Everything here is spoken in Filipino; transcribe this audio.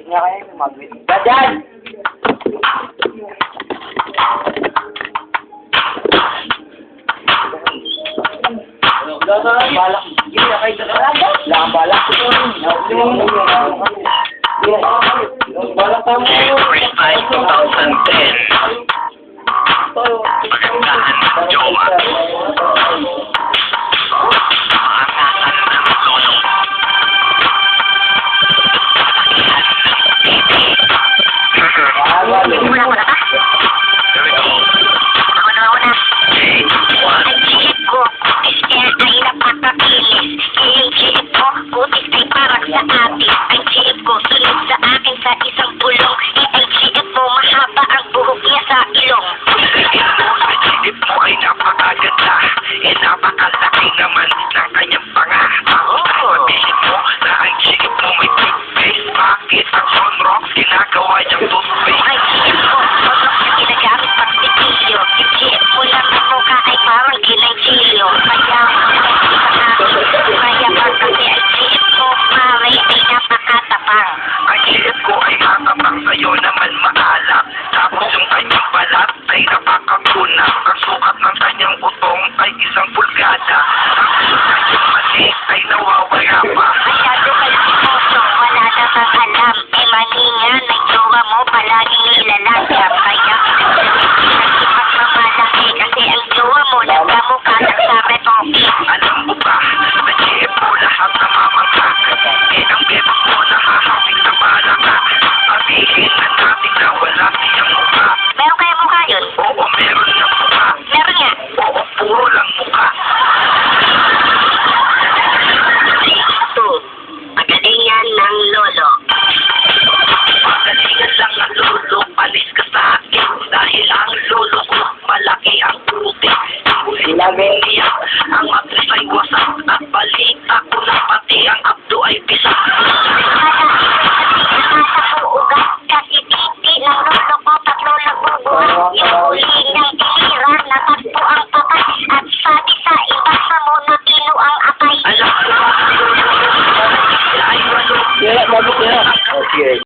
Mag-wait nga kayo, mag-wait. Dadyan! Balak. Hindi na kayo talaga. Wala kang balak. Balak ka mo. January 5, 2010. Pagandahan ng jowa. Maangasan ng lolo. Wala ko na ba? Here we go. Ako na una. Take one. Ang chip ko, kutis kaya ay napakakilis. Kaya yung chip ko, kutis ay parang sa atin. Ang chip ko, sunod sa akin sa isang pulong. Ang chip mo, mahaba ang buhok niya sa ilong. Isip mo ay napakaganda. Napakalaki naman ng kanyang panga. Mabilis mo na ang chip mo may toothpaste. Bakit ang sunrock ginagawa niyang toothpaste? Ang chip ko, sunok na ginagamit pag bitilyo. Yung chip mo lang ang mukha ay parang kinangchilyo. Kaya pag kasi ang chip mo, pare, ay napakatapang. Ang chip ko ay matapang sa'yo naman maalam. Tapos yung kanyang balat ay napakakuna. Ang sukat ng kanyang utong ay isang pulgada. Tapos yung kanyang mali ay nawawala pa. Masyado ka lang puso, wala na kang alam. Maningan, nagjowa mo palaging nilalagyan. Kaya nagpagmamalaki kasi ang jowa mo nagkamukha ng sa retoke. Alam mo ba, na chip mo lahat na mamangka. Ang bebak mo nakakapit sa balaka. Sabihin na natin na wala siyang mukha. Meron kaya mukha yun? Oo, meron siyang mukha. Meron nga. Oo, puro lang mukha. Ito, pagalingan ng lolo. Pagalingan lang ang lolo, palis ka sa akin. Dahil ang lolo ko, malaki ang puti. Niya, ang matris ay wasak.